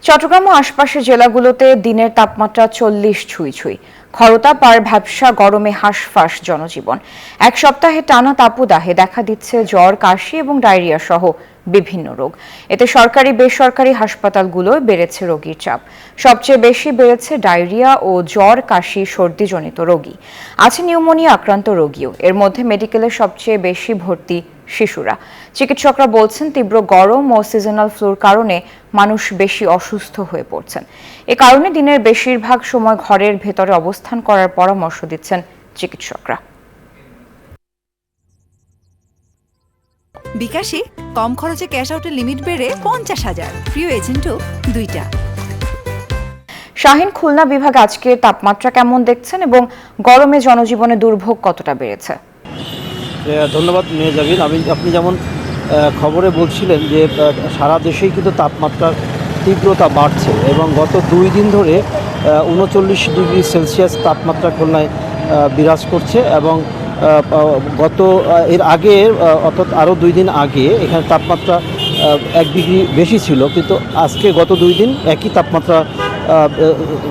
চট্টগ্রাম ও আশপাশের জেলাগুলোতে দিনের তাপমাত্রা 40 ছুঁই। খরতাপ আর ভ্যাপসা গরমে হাঁসফাঁস জনজীবন। এক সপ্তাহে টানা তাপদাহে দেখা দিচ্ছে জ্বর, কাশি এবং ডায়রিয়া সহ বিভিন্ন রোগ। এতে সরকারি বেসরকারি হাসপাতালগুলোয় বেড়েছে রোগীর চাপ। সবচেয়ে বেশি বেড়েছে ডায়রিয়া ও জ্বর, কাশি, সর্দিজনিত রোগী। আছে নিউমোনিয়া আক্রান্ত রোগীও। এর মধ্যে মেডিকেলে সবচেয়ে বেশি ভর্তি শিশুরা। চিকিৎসকরা বলছেন, তীব্র গরম ও সিজনাল ফ্লুর কারণে মানুষ বেশি অসুস্থ হয়ে পড়ছেন। এ কারণে দিনের বেশিরভাগ সময় ঘরের ভেতরে অবস্থান করার পরামর্শ দিচ্ছেন চিকিৎসকরা। বিকাশে কম খরচে ক্যাশ আউটের লিমিট বেড়ে 50,000। প্রিয় এজেন্টও 2টা। শাহিন, খুলনা বিভাগ আজকে তাপমাত্রা কেমন দেখছেন এবং গরমে জনজীবনে দুর্ভোগ কতটা বেড়েছে? ধন্যবাদ মেহজাবিন। আপনি যেমন খবরে বলছিলেন যে সারা দেশেই কিন্তু তাপমাত্রার তীব্রতা বাড়ছে এবং গত 2 দিন ধরে 39 ডিগ্রি সেলসিয়াস তাপমাত্রা খুলনায় বিরাজ করছে এবং এর আগে অর্থাৎ আরও 2 দিন আগে এখানে তাপমাত্রা 1 ডিগ্রি বেশি ছিল, কিন্তু আজকে গত 2 দিন একই তাপমাত্রা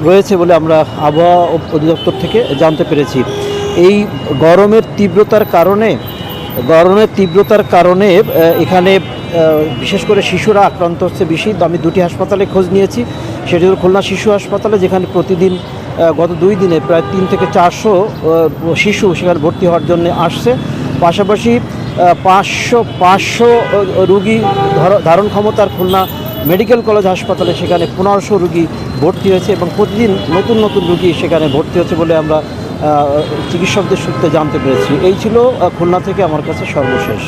রয়েছে বলে আমরা আবহাওয়া অধিদপ্তর থেকে জানতে পেরেছি। এই গরমের তীব্রতার কারণে এখানে বিশেষ করে শিশুরা আক্রান্ত হচ্ছে বেশি। আমি 2টি হাসপাতালে খোঁজ নিয়েছি। সেটি হল খুলনা শিশু হাসপাতালে, যেখানে প্রতিদিন গত 2 দিনে প্রায় 300 থেকে 400 শিশু সেখানে ভর্তি হওয়ার জন্য আসছে। পাশাপাশি 500 রুগী ধারণ ক্ষমতার খুলনা মেডিকেল কলেজ হাসপাতালে, সেখানে 1500 রুগী ভর্তি হয়েছে এবং প্রতিদিন নতুন রুগী সেখানে ভর্তি হচ্ছে বলে আমরা চিকিৎসকদের সূত্রে জানতে পেরেছি। এই ছিল খুলনা থেকে আমার কাছে সর্বশেষ।